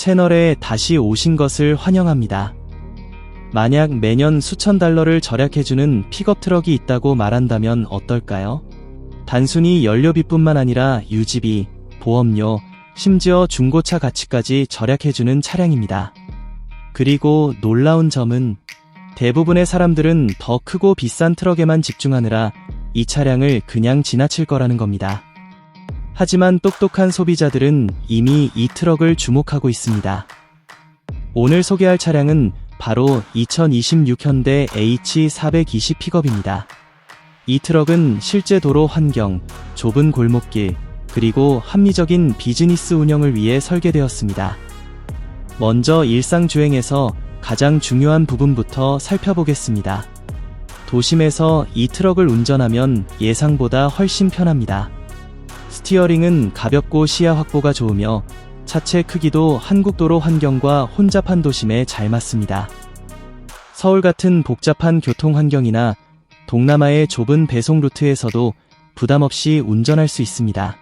채널에 다시 오신 것을 환영합니다. 만약 매년 수천 달러를 절약해주는 픽업 트럭이 있다고 말한다면 어떨까요? 단순히 연료비뿐만 아니라 유지비, 보험료, 심지어 중고차 가치까지 절약해주는 차량입니다. 그리고 놀라운 점은 대부분의 사람들은 더 크고 비싼 트럭에만 집중하느라 이 차량을 그냥 지나칠 거라는 겁니다. 하지만 똑똑한 소비자들은 이미 이 트럭을 주목하고 있습니다. 오늘 소개할 차량은 바로 2026 현대 H420 픽업입니다. 이 트럭은 실제 도로 환경, 좁은 골목길, 그리고 합리적인 비즈니스 운영을 위해 설계되었습니다. 먼저 일상 주행에서 가장 중요한 부분부터 살펴보겠습니다. 도심에서 이 트럭을 운전하면 예상보다 훨씬 편합니다. 스티어링은 가볍고 시야 확보가 좋으며 차체 크기도 한국 도로 환경과 혼잡한 도심에 잘 맞습니다. 서울 같은 복잡한 교통 환경이나 동남아의 좁은 배송 루트에서도 부담 없이 운전할 수 있습니다.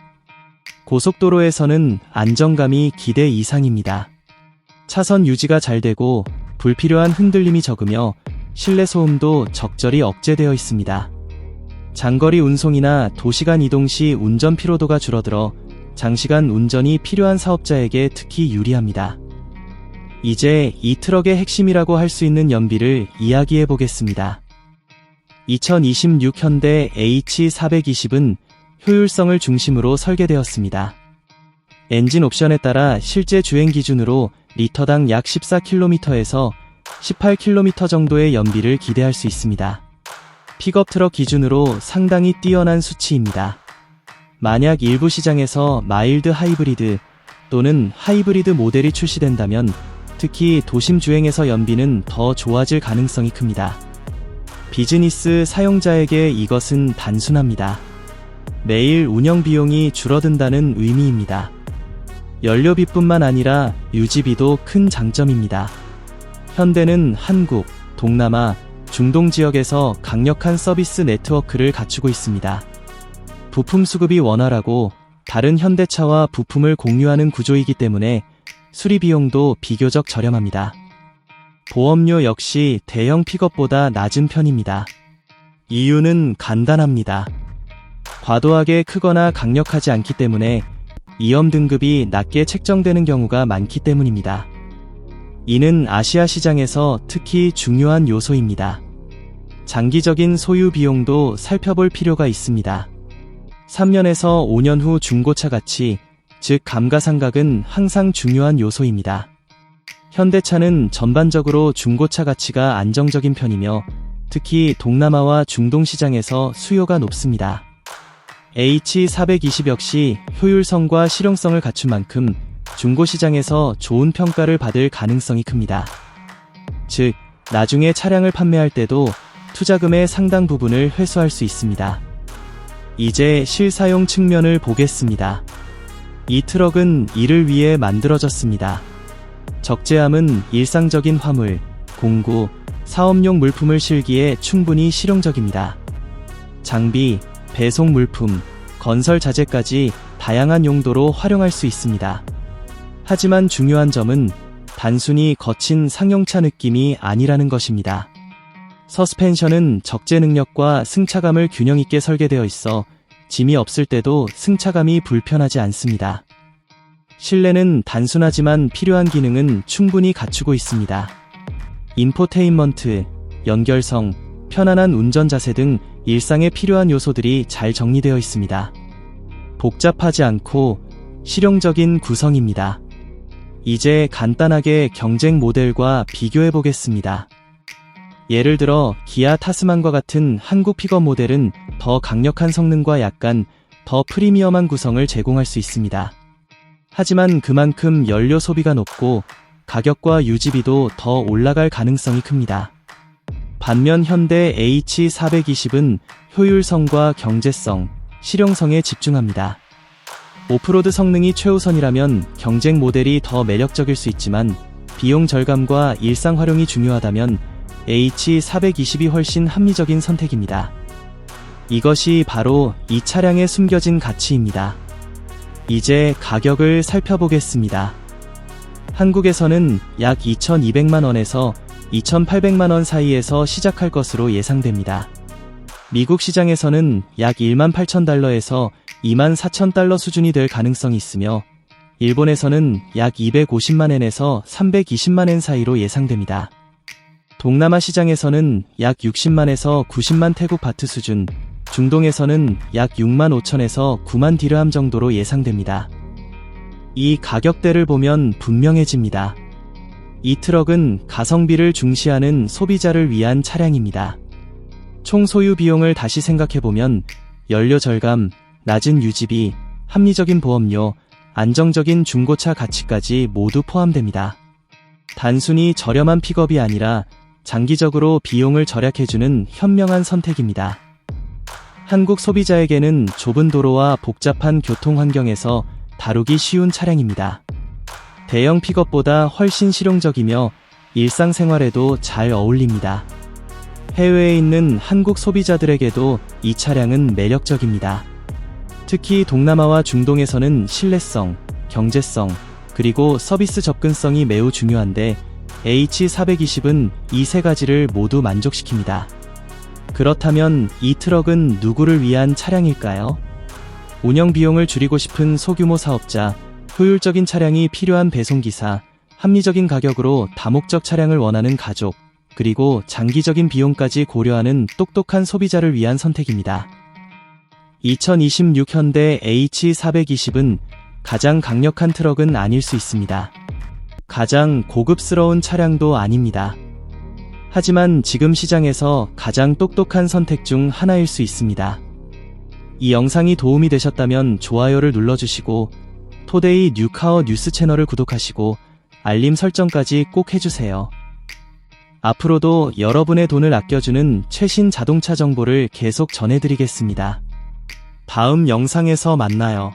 고속도로에서는 안정감이 기대 이상입니다. 차선 유지가 잘 되고 불필요한 흔들림이 적으며 실내 소음도 적절히 억제되어 있습니다. 장거리 운송이나 도시간 이동 시 운전 피로도가 줄어들어 장시간 운전이 필요한 사업자에게 특히 유리합니다. 이제 이 트럭의 핵심이라고 할 수 있는 연비를 이야기해 보겠습니다. 2026 현대 H420은 효율성을 중심으로 설계되었습니다. 엔진 옵션에 따라 실제 주행 기준으로 리터당 약 14km에서 18km 정도의 연비를 기대할 수 있습니다. 픽업 트럭 기준으로 상당히 뛰어난 수치입니다. 만약 일부 시장에서 마일드 하이브리드 또는 하이브리드 모델이 출시된다면 특히 도심 주행에서 연비는 더 좋아질 가능성이 큽니다. 비즈니스 사용자에게 이것은 단순합니다. 매일 운영 비용이 줄어든다는 의미입니다. 연료비뿐만 아니라 유지비도 큰 장점입니다. 현대는 한국, 동남아, 중동 지역에서 강력한 서비스 네트워크를 갖추고 있습니다. 부품 수급이 원활하고 다른 현대차와 부품을 공유하는 구조이기 때문에 수리 비용도 비교적 저렴합니다. 보험료 역시 대형 픽업보다 낮은 편입니다. 이유는 간단합니다. 과도하게 크거나 강력하지 않기 때문에 위험 등급이 낮게 책정되는 경우가 많기 때문입니다. 이는 아시아 시장에서 특히 중요한 요소입니다. 장기적인 소유 비용도 살펴볼 필요가 있습니다. 3년에서 5년 후 중고차 가치, 즉 감가상각은 항상 중요한 요소입니다. 현대차는 전반적으로 중고차 가치가 안정적인 편이며 특히 동남아와 중동 시장에서 수요가 높습니다. H420 역시 효율성과 실용성을 갖춘 만큼 중고시장에서 좋은 평가를 받을 가능성이 큽니다. 즉, 나중에 차량을 판매할 때도 투자금의 상당 부분을 회수할 수 있습니다. 이제 실사용 측면을 보겠습니다. 이 트럭은 이를 위해 만들어졌습니다. 적재함은 일상적인 화물, 공구, 사업용 물품을 실기에 충분히 실용적입니다. 장비, 배송 물품, 건설 자재까지 다양한 용도로 활용할 수 있습니다. 하지만 중요한 점은 단순히 거친 상용차 느낌이 아니라는 것입니다. 서스펜션은 적재 능력과 승차감을 균형 있게 설계되어 있어 짐이 없을 때도 승차감이 불편하지 않습니다. 실내는 단순하지만 필요한 기능은 충분히 갖추고 있습니다. 인포테인먼트, 연결성, 편안한 운전 자세 등 일상에 필요한 요소들이 잘 정리되어 있습니다. 복잡하지 않고 실용적인 구성입니다. 이제 간단하게 경쟁 모델과 비교해 보겠습니다. 예를 들어 기아 타스만과 같은 한국 픽업 모델은 더 강력한 성능과 약간 더 프리미엄한 구성을 제공할 수 있습니다. 하지만 그만큼 연료 소비가 높고 가격과 유지비도 더 올라갈 가능성이 큽니다. 반면 현대 H420은 효율성과 경제성, 실용성에 집중합니다. 오프로드 성능이 최우선이라면 경쟁 모델이 더 매력적일 수 있지만 비용 절감과 일상 활용이 중요하다면 H420이 훨씬 합리적인 선택입니다. 이것이 바로 이 차량에 숨겨진 가치입니다. 이제 가격을 살펴보겠습니다. 한국에서는 약 2,200만원에서 2,800만원 사이에서 시작할 것으로 예상됩니다. 미국 시장에서는 약 18,000달러에서 24,000달러 수준이 될 가능성이 있으며 일본에서는 약 250만엔에서 320만엔 사이로 예상됩니다. 동남아 시장에서는 약 60만에서 90만 태국 바트 수준, 중동에서는 약 6만 5천에서 9만 디르함 정도로 예상됩니다. 이 가격대를 보면 분명해집니다. 이 트럭은 가성비를 중시하는 소비자를 위한 차량입니다. 총 소유 비용을 다시 생각해보면 연료 절감, 낮은 유지비, 합리적인 보험료, 안정적인 중고차 가치까지 모두 포함됩니다. 단순히 저렴한 픽업이 아니라 장기적으로 비용을 절약해주는 현명한 선택입니다. 한국 소비자에게는 좁은 도로와 복잡한 교통 환경에서 다루기 쉬운 차량입니다. 대형 픽업보다 훨씬 실용적이며 일상생활에도 잘 어울립니다. 해외에 있는 한국 소비자들에게도 이 차량은 매력적입니다. 특히 동남아와 중동에서는 신뢰성, 경제성, 그리고 서비스 접근성이 매우 중요한데 H420은 이 세 가지를 모두 만족시킵니다. 그렇다면 이 트럭은 누구를 위한 차량일까요? 운영 비용을 줄이고 싶은 소규모 사업자, 효율적인 차량이 필요한 배송기사, 합리적인 가격으로 다목적 차량을 원하는 가족, 그리고 장기적인 비용까지 고려하는 똑똑한 소비자를 위한 선택입니다. 2026 현대 H420은 가장 강력한 트럭은 아닐 수 있습니다. 가장 고급스러운 차량도 아닙니다. 하지만 지금 시장에서 가장 똑똑한 선택 중 하나일 수 있습니다. 이 영상이 도움이 되셨다면 좋아요를 눌러주시고 토데이 뉴카어 뉴스 채널을 구독하시고 알림 설정까지 꼭 해주세요. 앞으로도 여러분의 돈을 아껴주는 최신 자동차 정보를 계속 전해드리겠습니다. 다음 영상에서 만나요.